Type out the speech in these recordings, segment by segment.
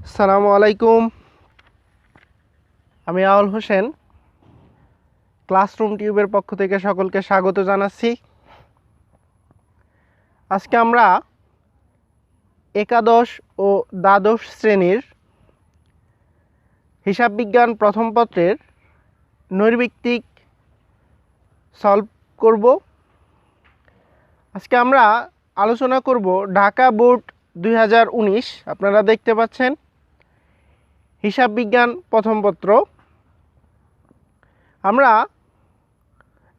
আসসালামু আলাইকুম। আমি আউল হোসেন, ক্লাসরুম টিউবের পক্ষ থেকে সকলকে স্বাগত জানাচ্ছি। আজকে আমরা একাদশ ও দ্বাদশ শ্রেণীর হিসাব বিজ্ঞান প্রথম পত্রের নৈর্ব্যক্তিক সলভ করব। আজকে আমরা আলোচনা করব ঢাকা বোর্ড 2019। আপনারা দেখতে পাচ্ছেন হিসাব বিজ্ঞান প্রথম পত্র। আমরা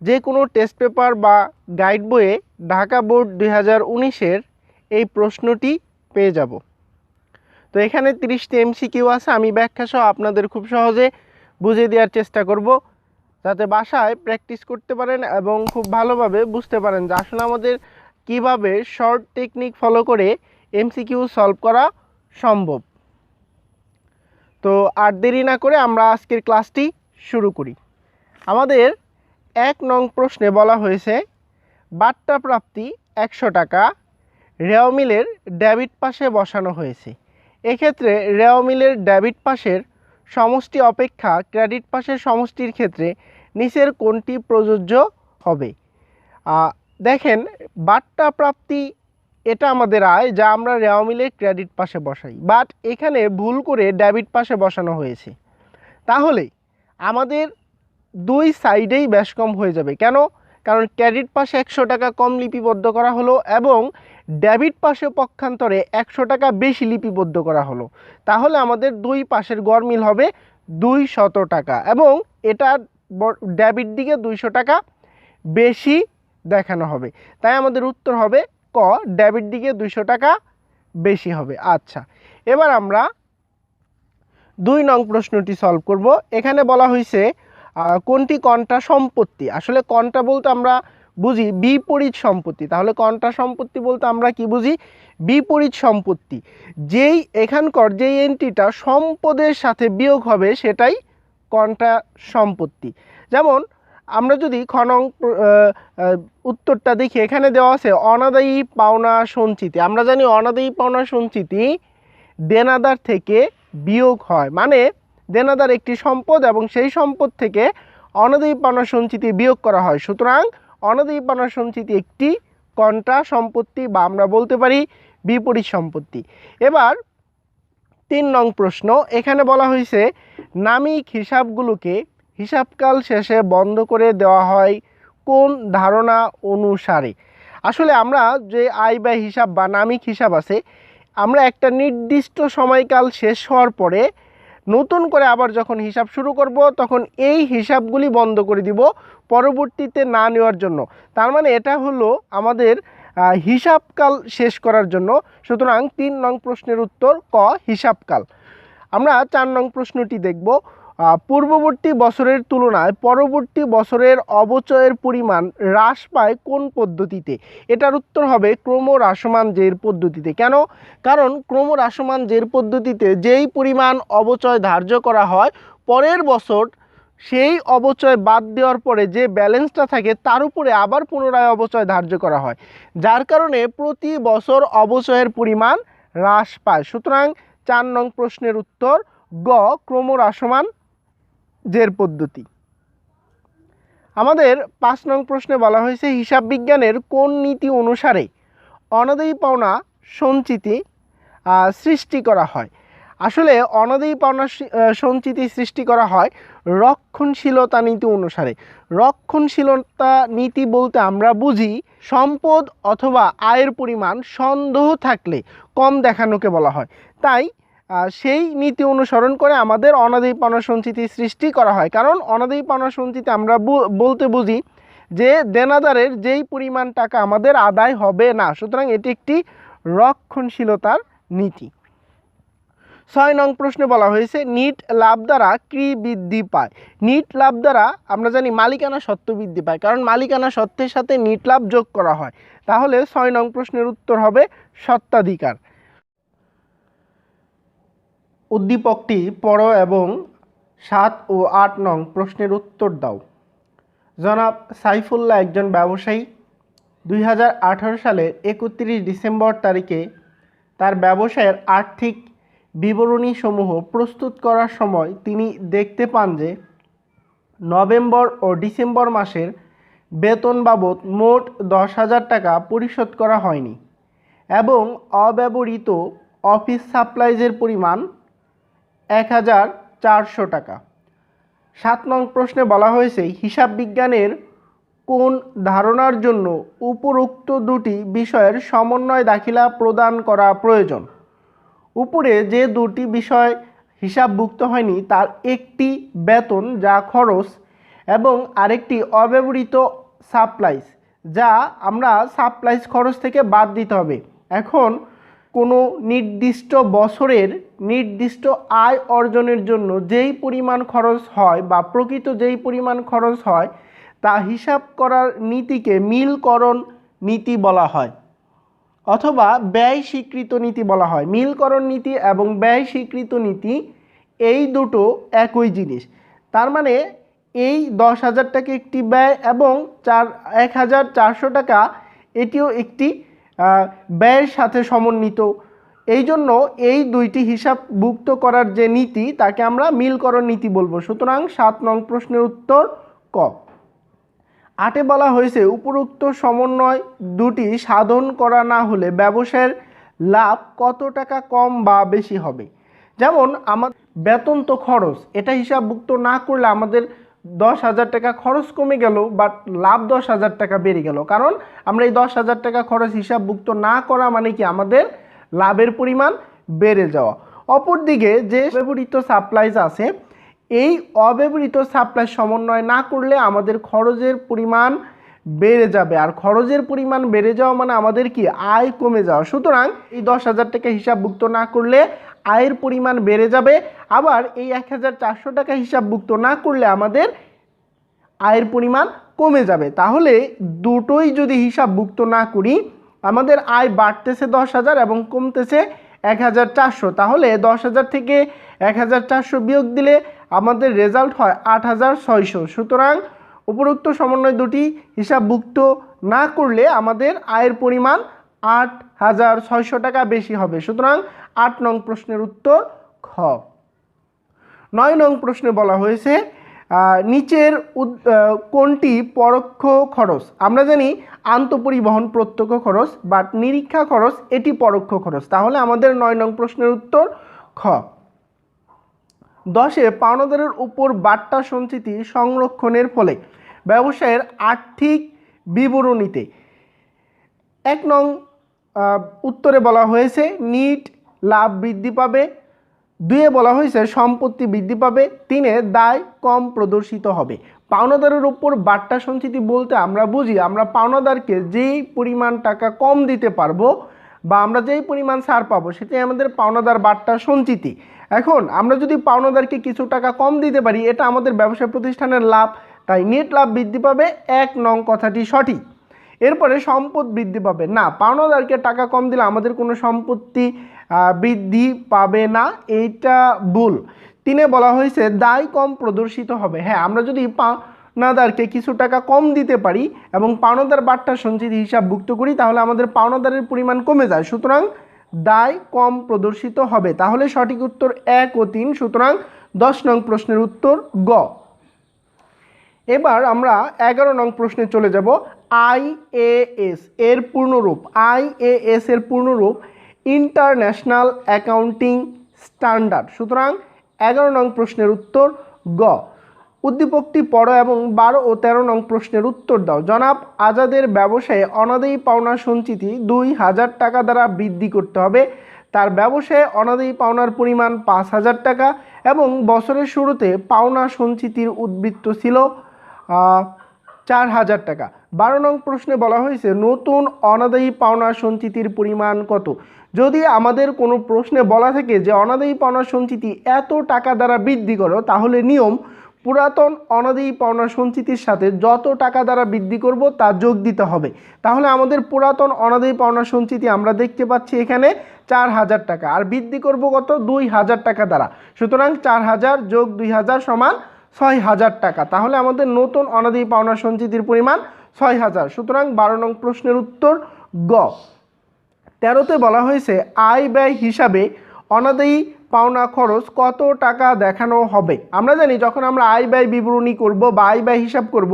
যে কোনো টেস্ট পেপার বা গাইড বইয়ে ঢাকা বোর্ড 2019-এর এই প্রশ্নটি পেয়ে যাব। তো এখানে 30টি এমসিকিউ আছে। আমি ব্যাখ্যা সহ আপনাদের খুব সহজে বুঝিয়ে দেওয়ার চেষ্টা করব, যাতে বাসায় প্র্যাকটিস করতে পারেন এবং খুব ভালোভাবে বুঝতে পারেন যে আসলে আমাদের কিভাবে শর্ট টেকনিক ফলো করে এমসিকিউ সলভ করা সম্ভব। তো আর দেরি না করে আমরা আজকের ক্লাসটি শুরু করি। আমাদের 1 নং প্রশ্নে বলা হয়েছে বাট্টা প্রাপ্তি 100 টাকা রেওয়া মিলের ডেবিট পাশে বসানো হয়েছে। এক্ষেত্রে রেওয়া মিলের ডেবিট পাশের সমষ্টি অপেক্ষা ক্রেডিট পাশের সমষ্টির ক্ষেত্রে নিচের কোনটি প্রযোজ্য হবে? দেখেন, বাট্টা প্রাপ্তি এটা আমাদের আয়, যা আমরা রেওয়া মিলের ক্রেডিট পাশে বসাই, বাট এখানে ভুল করে ডেবিট পাশে বসানো হয়েছে। তাহলে আমাদের দুই সাইডেই ব্যাস কম হয়ে যাবে। কেন? কারণ ক্রেডিট পাশে 100 টাকা কম লিপিবদ্ধ করা হলো এবং ডেবিট পাশে পক্ষান্তরে 100 টাকা বেশি লিপিবদ্ধ করা হলো। তাহলে আমাদের দুই পাশের গড় মিল হবে 200 টাকা এবং এটা ডেবিট দিকে 200 টাকা বেশি দেখানো হবে। তাই আমাদের উত্তর হবে ক, ডেবিট দিকে 200 টাকা বেশি হবে। আচ্ছা, এবার আমরা 2 নং প্রশ্নটি সলভ করব। এখানে বলা হয়েছে কোনটি কন্ট্রা সম্পত্তি। আসলে কন্ট্রা বলতে আমরা বুঝি বিপরীত সম্পত্তি। তাহলে কন্ট্রা সম্পত্তি বলতে আমরা কি বুঝি? বিপরীত সম্পত্তি। যেই এখানকার যেই এন্ট্রিটা সম্পদের সাথে বিয়োগ হবে সেটাই কন্ট্রা সম্পত্তি। যেমন আমরা যদি খ নং উত্তরটা দেখি, এখানে দেওয়া আছে অনাদায়ী পাওনা সঞ্চিতি। আমরা জানি অনাদায়ী পাওনা সঞ্চিতি দেনাদার থেকে বিয়োগ হয়, মানে দেনাদার একটি সম্পদ এবং সেই সম্পদ থেকে অনাদায়ী পাওনা সঞ্চিতি বিয়োগ করা হয়। সুতরাং অনাদায়ী পাওনা সঞ্চিতি একটি কন্ট্রা সম্পত্তি বা আমরা বলতে পারি বিপরীত সম্পত্তি। এবার 3 নং প্রশ্ন, এখানে বলা হয়েছে নামিক হিসাবগুলোকে হিসাবকাল শেষে বন্ধ করে দেওয়া হয় কোন ধারণা অনুসারে? আসলে আমরা যে আয় ব্যয় হিসাব বা নামিক হিসাব আছে, আমরা একটা নির্দিষ্ট সময়কাল শেষ হওয়ার পরে নতুন করে আবার যখন হিসাব শুরু করব তখন এই হিসাবগুলি বন্ধ করে দিব পরবর্তীতে না নেওয়ার জন্য। তার মানে এটা হলো আমাদের হিসাবকাল শেষ করার জন্য। সুতরাং 3 নং প্রশ্নের উত্তর ক, হিসাবকাল। আমরা 4 নং প্রশ্নটি দেখব। পূর্ববর্তী বছরের তুলনায় পরবর্তী বছরের অবচয়ের পরিমাণ হ্রাস পায় কোন পদ্ধতিতে? এটার উত্তর হবে ক্রমহ্রাসমান জের পদ্ধতিতে। কেন? কারণ ক্রমহ্রাসমান জের পদ্ধতিতে যেই পরিমাণ অবচয় ধার্য করা হয়, পরের বছর সেই অবচয় বাদ দেওয়ার পরে যে ব্যালেন্সটা থাকে তার উপরে আবার পুনরায় অবচয় ধার্য করা হয়, যার কারণে প্রতি বছর অবচয়ের পরিমাণ হ্রাস পায়। সুতরাং 4 নং প্রশ্নের উত্তর গ, ক্রমহ্রাসমান জের পদ্ধতি। আমাদের 5 নং প্রশ্নে বলা হয়েছে হিসাব বিজ্ঞানের কোন নীতি অনুসারে অনাদায়ী পাওনা সঞ্চিতি সৃষ্টি করা হয়? আসলে অনাদায়ী পাওনা সঞ্চিতি সৃষ্টি করা হয় রক্ষণশীলতা নীতি অনুসারে। রক্ষণশীলতা নীতি বলতে আমরা বুঝি সম্পদ অথবা আয়ের পরিমাণ সন্দেহ থাকলে কম দেখানোকে বলা হয়। তাই সেই নীতি অনুসরণ করে আমাদের অনাদায়ী পাওনা সঞ্চিতি সৃষ্টি করা হয়। কারণ অনাদায়ী পাওনা সঞ্চিতি আমরা বলতে বুঝি যে দেনাদারের যেই পরিমাণ টাকা আমাদের আদায় হবে না। সুতরাং এটি একটি রক্ষণশীলতার নীতি। 6 নং প্রশ্নে বলা হয়েছে নিট লাভ দ্বারা কি বৃদ্ধি পায়? নিট লাভ দ্বারা আমরা জানি মালিকানা সত্ত্ব বৃদ্ধি পায়, কারণ মালিকানা সত্ত্বের সাথে নিট লাভ যোগ করা হয়। তাহলে 6 নং প্রশ্নের উত্তর হবে স্বত্বাধিকার। উদ্দীপকটি পড়ো এবং 7 ও 8 নং প্রশ্নের উত্তর দাও। জনাব সাইফুল্লাহ একজন ব্যবসায়ী। 2018 সালের 31 ডিসেম্বর তারিখে তার ব্যবসায়ের আর্থিক বিবরণীসমূহ প্রস্তুত করার সময় তিনি দেখতে পান যে নভেম্বর ও ডিসেম্বর মাসের বেতন বাবদ মোট 10,000 টাকা পরিশোধ করা হয়নি এবং অব্যবহৃত অফিস সাপ্লাইজের পরিমাণ 1,400 টাকা। 7 নং প্রশ্নে বলা হয়েছে হিসাব বিজ্ঞানের কোন ধারণার জন্য উপরোক্ত দুটি বিষয়ের সমন্বয় দাখিলা প্রদান করা প্রয়োজন। উপরে যে দুটি বিষয় হিসাবভুক্ত হয়নি তার একটি বেতন যা খরচ এবং আরেকটি অব্যবহৃত সাপ্লাইজ যা আমরা সাপ্লাইজ খরচ থেকে বাদ দিতে হবে। এখন কোনো নির্দিষ্ট বছরের নির্দিষ্ট আয় অর্জনের জন্য যেই পরিমাণ খরচ হয় বা প্রকৃত যেই পরিমাণ খরচ হয় তা হিসাব করার নীতিকে মিলকরণ নীতি বলা হয় অথবা ব্যয় স্বীকৃত নীতি বলা হয়। মিলকরণ নীতি এবং ব্যয় স্বীকৃত নীতি এই দুটো একই জিনিস। তার মানে এই 10,000 টাকা একটি ব্যয় এবং 1,400 টাকা এটিও একটি ব্যয়ের সাথে সমন্বিত। এই জন্য এই দুইটি হিসাবভুক্ত করার যে নীতি তাকে আমরা মিলকরণ নীতি বলবো। সুতরাং 7 নং প্রশ্নের উত্তর ক। 8-এ বলা হয়েছে উপরোক্ত সমন্বয় দুটি সাধন করা না হলে ব্যবসায়ের লাভ কত টাকা কম বা বেশি হবে। যেমন আমাদের বেতন তো খরচ, এটা হিসাবভুক্ত না করলে আমাদের 10,000 টাকা খরচ কমে গেল বাট লাভ 10,000 টাকা বেড়ে গেল, কারণ আমরা এই 10,000 টাকা খরচ হিসাবভুক্ত না করা মানে কি আমাদের লাভের পরিমাণ বেড়ে যাওয়া। অপরদিকে যে ব্যবহৃত সাপ্লাইজ আছে এই অব্যবহৃত সাপ্লাই সমন্বয় না করলে আমাদের খরচের পরিমাণ বেড়ে যাবে, আর খরচের পরিমাণ বেড়ে যাওয়া মানে আমাদের কি আয় কমে যাওয়া। সুতরাং এই 10,000 টাকা হিসাবভুক্ত না করলে আয়ের পরিমাণ বেড়ে যাবে, আবার এই 1,400 টাকা হিসাবভুক্ত না করলে আমাদের আয়ের পরিমাণ কমে যাবে। তাহলে দুটোই যদি হিসাবভুক্ত না করি আমাদের আয় বাড়তেছে 10,000 এবং কমতেছে 1,400, তাহলে 10,000 থেকে 1,400 বিয়োগ দিলে আমাদের রেজাল্ট হয় 8,600। সুতরাং উপরোক্ত সমন্বয় দুটি হিসাবভুক্ত না করলে আমাদের আয়ের পরিমাণ 8,600 টাকা বেশি হবে। সুতরাং 8 নং প্রশ্নের উত্তর খ। 9 নং প্রশ্নে বলা হয়েছে নিচের কোনটি পরোক্ষ খরচ। আমরা জানি আন্তঃপরিবহন প্রত্যক্ষ খরচ, বাট নিরীক্ষা খরচ এটি পরোক্ষ খরচ। তাহলে আমাদের 9 নং প্রশ্নের উত্তর খ। 10-এ পাওনাদারের উপর বাট্টা সঞ্চিতি সংরক্ষণের ফলে ব্যবসায়ের আর্থিক বিবরণীতে 1 নং উত্তরে বলা হয়েছে নিট লাভ বৃদ্ধি পাবে, 2-এ বলা হয়েছে সম্পত্তি বৃদ্ধি পাবে, 3-এ দায় কম প্রদর্শিত হবে। পাওনাদারের উপর বাট্টা সঞ্চিতি বলতে আমরা বুঝি আমরা পাওনাদারকে যেই পরিমাণ টাকা কম দিতে পারবো বা আমরা যেই পরিমাণ ছাড় পাবো সেটাই আমাদের পাওনাদার বাট্টা সঞ্চিতি। এখন আমরা যদি পাওনাদারকে কিছু টাকা কম দিতে পারি এটা আমাদের ব্যবসা প্রতিষ্ঠানের লাভ, তাই নেট লাভ বৃদ্ধি পাবে, 1 নং কথাটি সঠিক। এরপরে সম্পদ বৃদ্ধি পাবে না, পাওনাদারকে টাকা কম দিলে আমাদের কোনো সম্পত্তি বৃদ্ধি পাবে না, এইটা ভুল। 3-এ বলা হয়েছে দায় কম প্রদর্শিত হবে। হ্যাঁ, আমরা যদি পাওনাদারকে কিছু টাকা কম দিতে পারি এবং পাওনাদার বাট্টা সঞ্চিতি হিসাবভুক্ত করি তাহলে আমাদের পাওনাদারের পরিমাণ কমে যায়, সুতরাং দায় কম প্রদর্শিত হবে। তাহলে সঠিক উত্তর 1 ও 3। সুতরাং 10 নং প্রশ্নের উত্তর গ। এবার আমরা 11 নং প্রশ্নে চলে যাব। IAS এর পূর্ণরূপ। IAS এর পূর্ণরূপ ইন্টারন্যাশনাল অ্যাকাউন্টিং স্ট্যান্ডার্ড। সুতরাং 11 নং প্রশ্নের উত্তর গ। উদ্দীপকটি পড়ো এবং 12 ও 13 নং প্রশ্নের উত্তর দাও। জনাব আজাদের ব্যবসায়ে অনাদায়ী পাওনা সঞ্চিতি 2,000 টাকা দ্বারা বৃদ্ধি করতে হবে। তার ব্যবসায়ে অনাদায়ী পাওনার পরিমাণ 5,000 টাকা এবং বছরের শুরুতে পাওনা সঞ্চিতির উদ্বৃত্ত ছিল 4,000 টাকা। 12 নং প্রশ্নে বলা হয়েছে নতুন অনাদায়ী পাওনা সঞ্চিতির পরিমাণ কত। যদি আমাদের কোনো প্রশ্নে বলা থাকে যে অনাদায়ী পাওনা সঞ্চিতি এত টাকা দ্বারা বৃদ্ধি করো, তাহলে নিয়ম পুরাতন অনাদায়ী পাওনা সঞ্চিতির সাথে যত টাকা দ্বারা বৃদ্ধি করব তা যোগ দিতে হবে। তাহলে আমাদের পুরাতন অনাদায়ী পাওনা সঞ্চিতি আমরা দেখতে পাচ্ছি এখানে 4,000 টাকা, আর বৃদ্ধি করব কত 2,000 টাকা দ্বারা। সুতরাং 4,000 যোগ 2,000 সমান 6,000 টাকা। তাহলে আমাদের নতুন অনাদায়ী পাওনা সঞ্চিতির পরিমাণ 6,000। সুতরাং 12 নং প্রশ্নের উত্তর গ। 13-তে বলা হয়েছে আয় ব্যয় হিসাবে অনাদায়ী পাওনা খরচ কত টাকা দেখানো হবে। আমরা জানি যখন আমরা আয় ব্যয় বিবরণী করব বা আয় ব্যয় হিসাব করব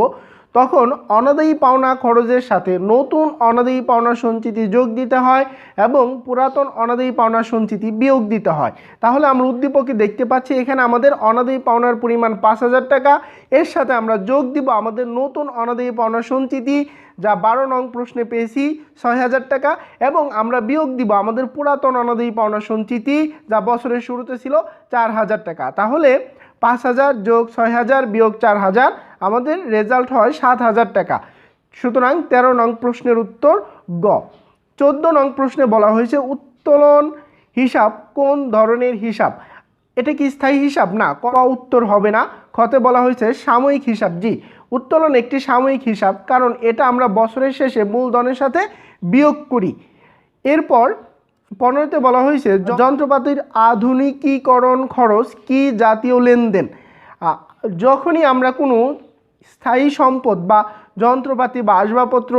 তখন অনাদায়ী পাওনা খরচের সাথে নতুন অনাদায়ী পাওনা সঞ্চিতি যোগ দিতে হয় এবং পুরাতন অনাদায়ী পাওনা সঞ্চিতি বিয়োগ দিতে হয়। তাহলে আমরা উদ্দীপকে দেখতে পাচ্ছি এখানে আমাদের অনাদায়ী পাওনার পরিমাণ 5,000 টাকা, এর সাথে আমরা যোগ দিব আমাদের নতুন অনাদায়ী পাওনা সঞ্চিতি যা 12 নং প্রশ্নে পেয়েছি 6,000 টাকা, এবং আমরা বিয়োগ দিব আমাদের পুরাতন অনাদায়ী পাওনা সঞ্চিতি যা বছরের শুরুতে ছিল 4,000 টাকা। তাহলে 5,000 যোগ 6,000 বিয়োগ 4,000 আমাদের রেজাল্ট হয় 7,000 টাকা। সুতরাং 13 নং প্রশ্নের উত্তর গ। 14 নং প্রশ্নে বলা হয়েছে উত্তোলন হিসাব কোন ধরনের হিসাব? এটা কি স্থায়ী হিসাব? না, ক উত্তর হবে না। খতে বলা হয়েছে সাময়িক হিসাব। জি, উত্তোলন একটি সাময়িক হিসাব, কারণ এটা আমরা বছরের শেষে মূলধনের সাথে বিয়োগ করি। এরপর 15তে বলা হয়েছে যন্ত্রপাতির আধুনিকীকরণ খরচ কি জাতীয় লেনদেন? যখনই আমরা কোনো স্থায়ী সম্পদ বা যন্ত্রপাতি বা আসবাবপত্র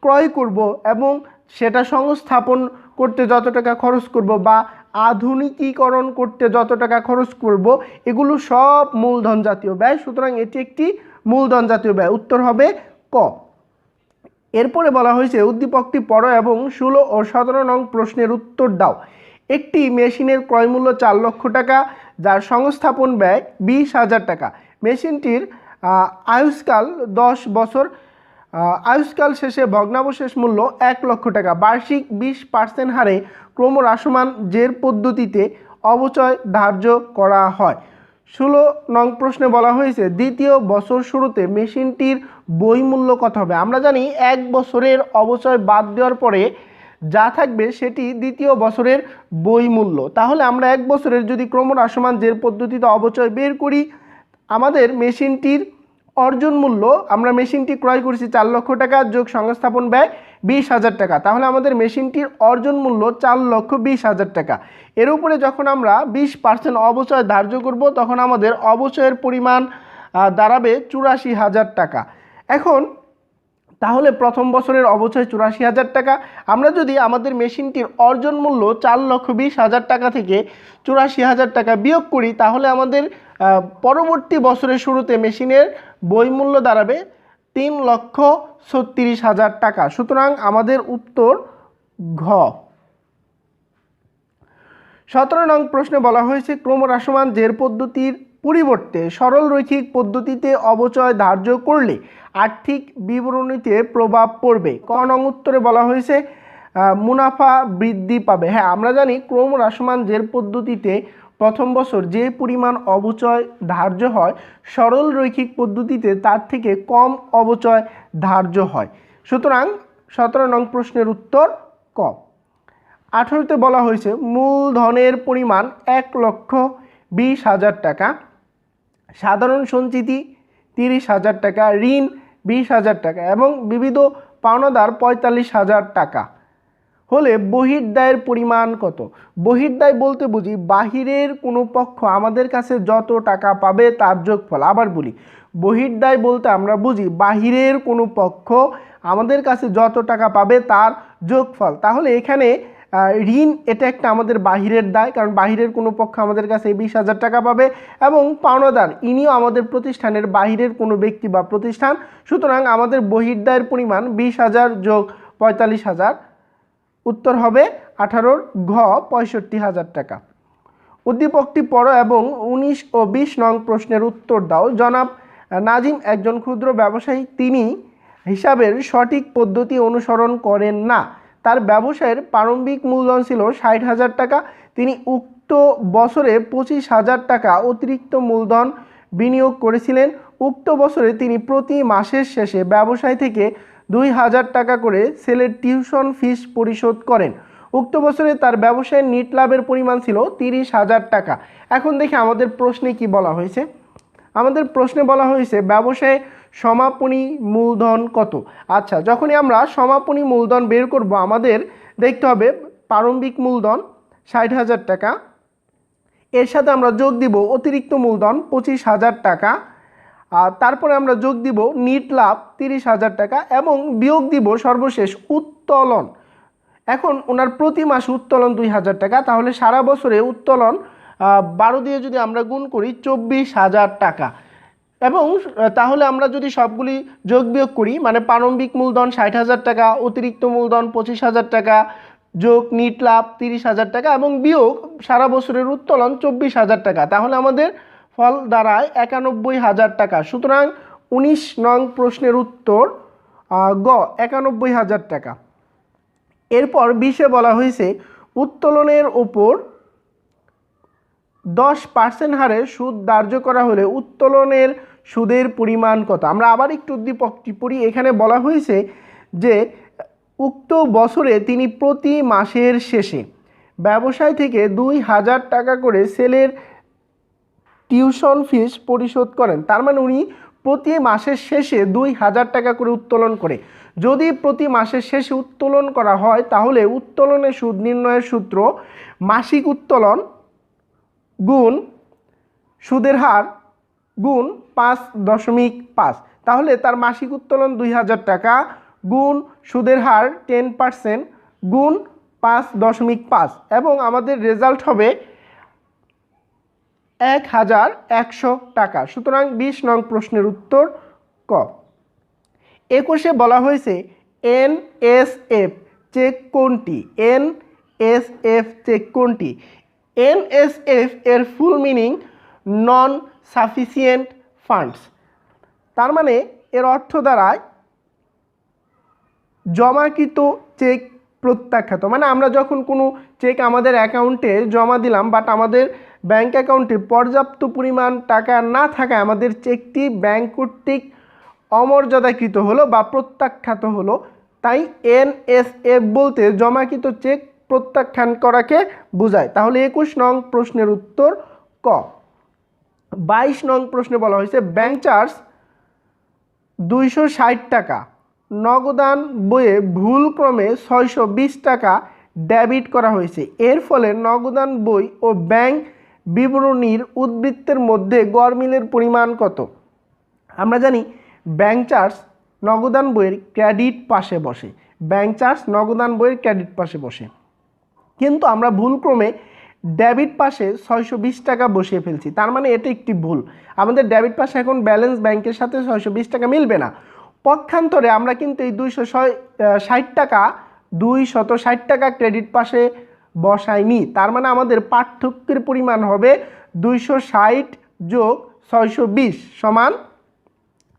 ক্রয় করব এবং সেটা সংস্থাপন করতে যত টাকা খরচ করব বা আধুনিকীকরণ করতে যত টাকা খরচ করব এগুলো সব মূলধন জাতীয় ব্যয়। সুতরাং এটি একটি মূলধন জাতীয় ব্যয়। উত্তর হবে ক। এরপরে বলা হয়েছে উদ্দীপকটি পড়ো এবং 16 ও 17 নং প্রশ্নের উত্তর দাও। একটি মেশিনের ক্রয় মূল্য 4 লক্ষ টাকা, যার সংস্থাপন ব্যয় 20,000 টাকা। মেশিনটির আয়ুষ্কাল 10 বছর, আয়ুষ্কাল শেষে ভগ্নাবশেষ মূল্য 1 লক্ষ টাকা। বার্ষিক 20% হারে ক্রমহ্রাসমান জের পদ্ধতিতে অবচয় ধার্য করা হয়। 16 নং প্রশ্নে বলা হয়েছে দ্বিতীয় বছর শুরুতে মেশিনটির বই মূল্য কত হবে? আমরা জানি 1 বছরের অবচয় বাদ দেওয়ার পরে যা থাকবে সেটি দ্বিতীয় বছরের বই মূল্য। তাহলে আমরা 1 বছরের যদি ক্রমহ্রাসমান জের পদ্ধতিতে অবচয় বের করি, আমাদের মেশিনটির অর্জন মূল্য, আমরা মেশিনটি ক্রয় করেছি 4 লক্ষ টাকা যোগ সংস্থাপন ব্যয় 20,000 টাকা, তাহলে আমাদের মেশিনটির অর্জন মূল্য 4,20,000 টাকা। এর উপরে যখন আমরা 20% অবচয় ধার্য করব তখন আমাদের অবচয়ের পরিমাণ দাঁড়াবে 84,000 টাকা। এখন তাহলে প্রথম বছরের অবচয় 84,000 টাকা। আমরা যদি আমাদের মেশিনটির অর্জন মূল্য 4,20,000 টাকা থেকে 84,000 টাকা বিয়োগ করি তাহলে আমাদের পরবর্তী বছরের শুরুতে মেশিনের বই মূল্য দাঁড়াবে 3,36,000 টাকা। সুতরাং আমাদের উত্তর ঘ। 17 নং প্রশ্নে বলা হয়েছে ক্রমহ্রাসমান জের পদ্ধতির পরিবর্তে সরল রৈখিক পদ্ধতিতে অবচয় ধার্য করলে আর্থিক বিবরণীতে প্রভাব পড়বে। ক নং উত্তরে বলা হয়েছে মুনাফা বৃদ্ধি পাবে। হ্যাঁ, আমরা জানি ক্রমহ্রাসমান জের পদ্ধতিতে প্রথম বছর যে পরিমাণ অবচয় ধার্য হয় সরল রৈখিক পদ্ধতিতে তার থেকে কম অবচয় ধার্য হয়। সুতরাং 17 নং প্রশ্নের উত্তর ক। 18তে বলা হয়েছে মূলধনের পরিমাণ 1,20,000 টাকা, সাধারণ সঞ্চিতি 30,000 টাকা, ঋণ 20,000 টাকা এবং বিবিধ পাওনাদার 45,000 টাকা হলে বহির্দায়ের পরিমাণ কত? বহির্দায় বলতে বুঝি বাহিরের কোনো পক্ষ আমাদের কাছে যত টাকা পাবে তার যোগফল। আবার বলি, বহির্দায় বলতে আমরা বুঝি বাহিরের কোনো পক্ষ আমাদের কাছে যত টাকা পাবে তার যোগফল। তাহলে এখানে ঋণ এটা একটা আমাদের বাহিরের দায়, কারণ বাহিরের কোনো পক্ষ আমাদের কাছে 20,000 টাকা পাবে, এবং পাওনাদার ইনিও আমাদের প্রতিষ্ঠানের বাহিরের কোনো ব্যক্তি বা প্রতিষ্ঠান। সুতরাং আমাদের বহির্দায়ের পরিমাণ 20,000 যোগ 45,000, উত্তর হবে 18 ঘ 65,000 টাকা। উদ্দীপকটি পড়ো এবং 19 ও 20 নং প্রশ্নের উত্তর দাও। জনাব নাজিম একজন ক্ষুদ্র ব্যবসায়ী, তিনি হিসাবের সঠিক পদ্ধতি অনুসরণ করেন না। তার ব্যবসায়ের প্রারম্ভিক মূলধন ছিল 60,000 টাকা। তিনি উক্ত বছরে 25,000 টাকা অতিরিক্ত মূলধন বিনিয়োগ করেছিলেন। উক্ত বছরে তিনি প্রতি মাসের শেষে ব্যবসায় থেকে 2,000 টাকা করে ছেলের টিউশন ফিস পরিশোধ করেন। উক্ত বছরে তার ব্যবসায়ের নিট লাভের পরিমাণ ছিল 30,000 টাকা। এখন দেখি আমাদের প্রশ্নে কি বলা হয়েছে। আমাদের প্রশ্নে বলা হয়েছে ব্যবসায়ে সমাপনী মূলধন কত? আচ্ছা, যখনই আমরা সমাপনী মূলধন বের করব আমাদের দেখতে হবে প্রারম্ভিক মূলধন 60,000 টাকা, এর সাথে আমরা যোগ দিব অতিরিক্ত মূলধন 25,000 টাকা, আর তারপরে আমরা যোগ দিব নিট লাভ 30,000 টাকা এবং বিয়োগ দিব সর্বশেষ উত্তোলন। এখন ওনার প্রতি মাসে উত্তোলন 2,000 টাকা, তাহলে সারা বছরে উত্তোলন 12 দিয়ে যদি আমরা গুণ করি 24,000 টাকা। এবং তাহলে আমরা যদি সবগুলি যোগ বিয়োগ করি, মানে প্রারম্ভিক মূলধন 60,000 টাকা, অতিরিক্ত মূলধন 25,000 টাকা, যোগ নিট লাভ 30,000 টাকা এবং বিয়োগ সারা বছরের উত্তোলন 24,000 টাকা, তাহলে আমাদের ফল দাঁড়ায় 91,000 টাকা। সুতরাং 19 নং প্রশ্নের উত্তর গ 91,000 টাকা। এরপর 20-এ বলা হয়েছে উত্তোলনের ওপর 10% হারে সুদ ধার্য করা হলে উত্তোলনের সুদের পরিমাণ কত। আমরা আবার একটু উদ্দীপকটি পড়ি। এখানে বলা হয়েছে যে উক্ত বছরে তিনি প্রতি মাসের শেষে ব্যবসায় থেকে 2,000 টাকা করে ছেলের টিউশন ফিস পরিশোধ করেন। তার মানে উনি প্রতি মাসের শেষে 2,000 টাকা করে উত্তোলন করে। যদি প্রতি মাসের শেষে উত্তোলন করা হয় তাহলে উত্তোলনের সুদ নির্ণয়ের সূত্র মাসিক উত্তোলন গুণ সুদের হার গুণ 5.5। তাহলে তার মাসিক উত্তোলন 2,000 টাকা গুণ সুদের হার 10% গুণ 5.5 এবং আমাদের রেজাল্ট হবে 1,100 টাকা। সুতরাং 20 নং প্রশ্নের উত্তর ক। 21-এ বলা হয়েছে NSF চেক কোনটি? NSF চেক কোনটি? NSF এর ফুল মিনিং নন সাফিসিয়েন্ট ফান্ডস। তার মানে এর অর্থ দাঁড়ায় জমাকৃত চেক প্রত্যাখ্যাত। মানে আমরা যখন কোনো চেক আমাদের অ্যাকাউন্টে জমা দিলাম বাট আমাদের ব্যাংক অ্যাকাউন্টে পর্যাপ্ত পরিমাণ টাকা না থাকায় আমাদের চেকটি ব্যাংক কর্তৃক অমর্যাদাকৃত হলো বা প্রত্যাখ্যাত হলো, তাই NSF বলতে জমাকৃত চেক প্রত্যাখ্যান করাকে বোঝায়। তাহলে 21 নং প্রশ্নের উত্তর ক। 22 নং প্রশ্নে বলা হয়েছে ব্যাংক চার্জ 260 টাকা নগদান বইয়ে ভুলক্রমে 620 টাকা ডেবিট করা হয়েছে। এর ফলে নগদান বই ও ব্যাংক বিবরণীর উদ্বৃত্তের মধ্যে গড়মিলের পরিমাণ কত? আমরা জানি ব্যাংক চার্জ নগদান বইয়ের ক্রেডিট পাশে বসে, ব্যাংক চার্জ নগদান বইয়ের ক্রেডিট পাশে বসে, কিন্তু আমরা ভুলক্রমে ডেবিট পাশে 620 টাকা বসিয়ে ফেলছি। তার মানে এটা একটি ভুল। আমাদের ডেবিট পাশে এখন ব্যালেন্স ব্যাংকের সাথে 620 টাকা মিলবে না। পক্ষান্তরে আমরা কিন্তু এই 260 টাকা ক্রেডিট পাশে বসাইনি। তার মানে আমাদের পার্থক্যের পরিমাণ হবে 260 যোগ 620 সমান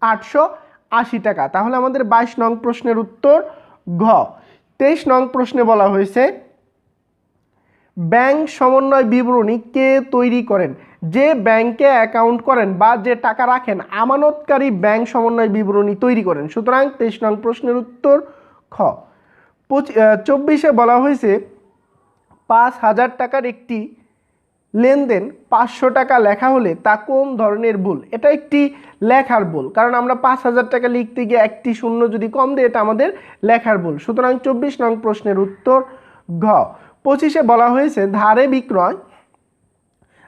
880 টাকা। তাহলে আমাদের 22 নং প্রশ্নের উত্তর ঘ। 23 নং প্রশ্নে বলা হয়েছে ব্যাংক সমন্বয় বিবরণী কে তৈরি করেন? যে ব্যাংকে অ্যাকাউন্ট করেন বা যে টাকা রাখেন আমানতকারী ব্যাংক সমন্বয় বিবরণী তৈরি করেন। সুতরাং 23 নং প্রশ্নের উত্তর খ। 24-এ বলা হয়েছে 5,000 টাকার একটি লেনদেন 500 টাকা লেখা হলে তা কোন ধরনের ভুল? এটা একটি লেখার ভুল, কারণ আমরা 5,000 টাকা লিখতে গিয়ে একটি শূন্য যদি কম দিই এটা আমাদের লেখার ভুল। সুতরাং 24 নং প্রশ্নের উত্তর ঘ। 25-এ বলা হয়েছে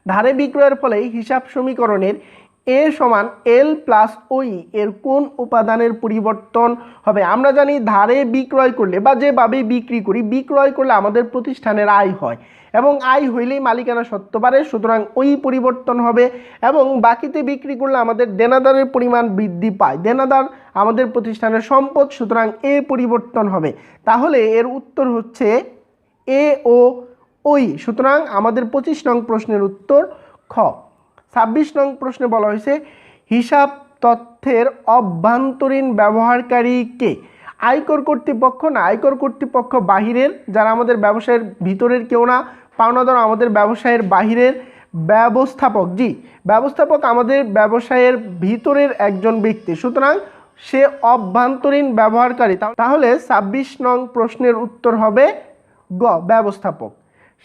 ধারে বিক্রয়ের ফলে হিসাব সমীকরণের এ সমান এল প্লাস ওই এর কোন উপাদানের পরিবর্তন হবে? আমরা জানি ধারে বিক্রয় করলে বা যেভাবে বিক্রয় করলে আমাদের প্রতিষ্ঠানের আয় হয় এবং আয় হইলেই মালিকানা সত্ত্ব বাড়ে, সুতরাং ওই পরিবর্তন হবে। এবং বাকিতে বিক্রি করলে আমাদের দেনাদারের পরিমাণ বৃদ্ধি পায়, দেনাদার আমাদের প্রতিষ্ঠানের সম্পদ, সুতরাং এ পরিবর্তন হবে। তাহলে এর উত্তর হচ্ছে এ ও ওই। সুতরাং আমাদের 25 নং প্রশ্নের উত্তর খ। 26 নং প্রশ্নে বলা হয়েছে হিসাব তথ্যের অভ্যন্তরীণ ব্যবহারকারী কে? আয়কর কর্তৃপক্ষ না, আয়কর কর্তৃপক্ষ বাহিরের, যারা আমাদের ব্যবসায়ের ভিতরের কেউ না। পাওনাদার আমাদের ব্যবসায়ের বাহিরের, ব্যবস্থাপক ব্যবস্থাপক আমাদের ব্যবসায়ের ভিতরের একজন ব্যক্তি, সুতরাং সে অভ্যন্তরীণ ব্যবহারকারী। তাহলে 26 নং প্রশ্নের উত্তর হবে গ ব্যবস্থাপক।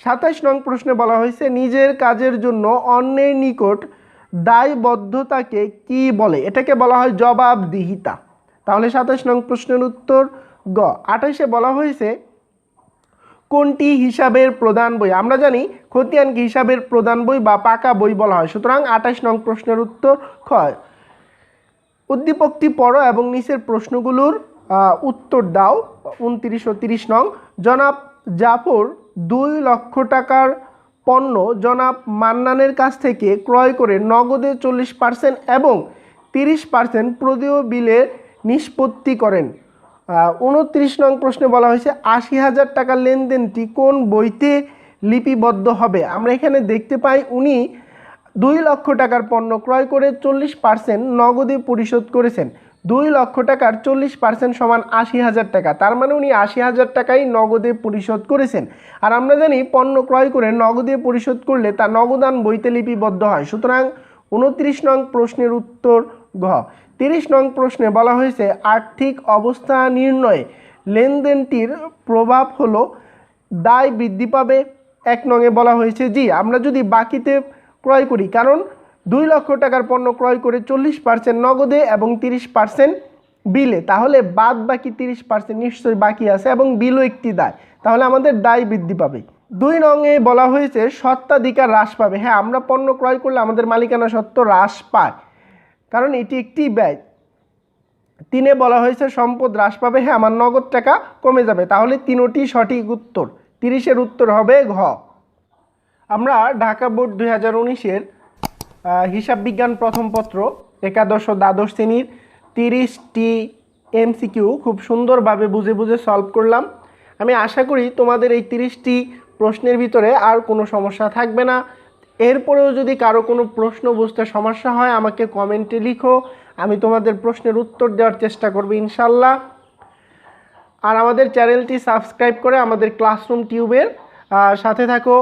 27 নং প্রশ্নে বলা হয়েছে নিজের কাজের জন্য অন্যের নিকট দায়বদ্ধতাকে কি বলে? এটাকে বলা হয় জবাবদিহিতা। তাহলে 27 নং প্রশ্নের উত্তর গ। 28-এ বলা হয়েছে কোনটি হিসাবের প্রধান বই? আমরা জানি খতিয়ানকে হিসাবের প্রধান বই বা পাকা বই বলা হয়। সুতরাং 28 নং প্রশ্নের উত্তর খ। উদ্দীপকটি পড়ো এবং নিচের প্রশ্নগুলোর উত্তর দাও। 29 ও 30 নং জনাব জাফর 2 লক্ষ টাকার পণ্য জনাব মান্নানের কাছ থেকে ক্রয় করে নগদে 40% এবং 30% প্রদেয় বিলে নিষ্পত্তি করেন। 29 নং প্রশ্নে বলা হয়েছে 80,000 টাকার লেনদেনটি কোন বইতে লিপিবদ্ধ হবে। আমরা এখানে দেখতে পাই উনি 2 লক্ষ টাকার পণ্য ক্রয় করে 40% নগদে পরিশোধ করেছেন। 2 লক্ষ টাকার 40% সমান 80,000 টাকা, তার মানে উনি 80,000 টাকাই নগদে পরিশোধ করেছেন। আর আমরা জানি পণ্য ক্রয় করে নগদে পরিশোধ করলে তা নগদান বইতে লিপিবদ্ধ হয়। সুতরাং 29 নং প্রশ্নের উত্তর ঘ। 30 নং প্রশ্নে বলা হয়েছে আর্থিক অবস্থা নির্ণয়ে লেনদেনটির প্রভাব হলো দায় বৃদ্ধি পাবে। 1 নংয়ে বলা হয়েছে জি, আমরা যদি বাকিতে ক্রয় করি, কারণ 2 লক্ষ টাকার পণ্য ক্রয় করে 40% নগদে এবং 30% বিলে, তাহলে বাদ বাকি 30% নিশ্চয়ই বাকি আছে এবং বিলও একটি দায়, তাহলে আমাদের দায় বৃদ্ধি পাবে। 2 নংয়ে বলা হয়েছে স্বত্বাধিকার হ্রাস পাবে। হ্যাঁ, আমরা পণ্য ক্রয় করলে আমাদের মালিকানা সত্ত্ব হ্রাস পায়, কারণ এটি একটি ব্যয়। 3 বলা হয়েছে সম্পদ হ্রাস পাবে। হ্যাঁ, আমার নগদ টাকা কমে যাবে, তাহলে তিনোটি সঠিক উত্তর। 30-এর উত্তর হবে ঘ। আমরা ঢাকা বোর্ড 2019-এর হিসাব বিজ্ঞান প্রথম পত্র একাদশ ও দ্বাদশ শ্রেণীর 30টি এমসিকিউ খুব সুন্দরভাবে বুঝে বুঝে সলভ করলাম। আমি আশা করি তোমাদের এই 30টি প্রশ্নের ভিতরে আর কোনো সমস্যা থাকবে না। এরপরেও যদি কারো কোনো প্রশ্ন বুঝতে সমস্যা হয় আমাকে কমেন্টে লিখো, আমি তোমাদের প্রশ্নের উত্তর দেওয়ার চেষ্টা করব ইনশাল্লাহ। আর আমাদের চ্যানেলটি সাবস্ক্রাইব করে আমাদের ক্লাসরুম টিউবের সাথে থাকো।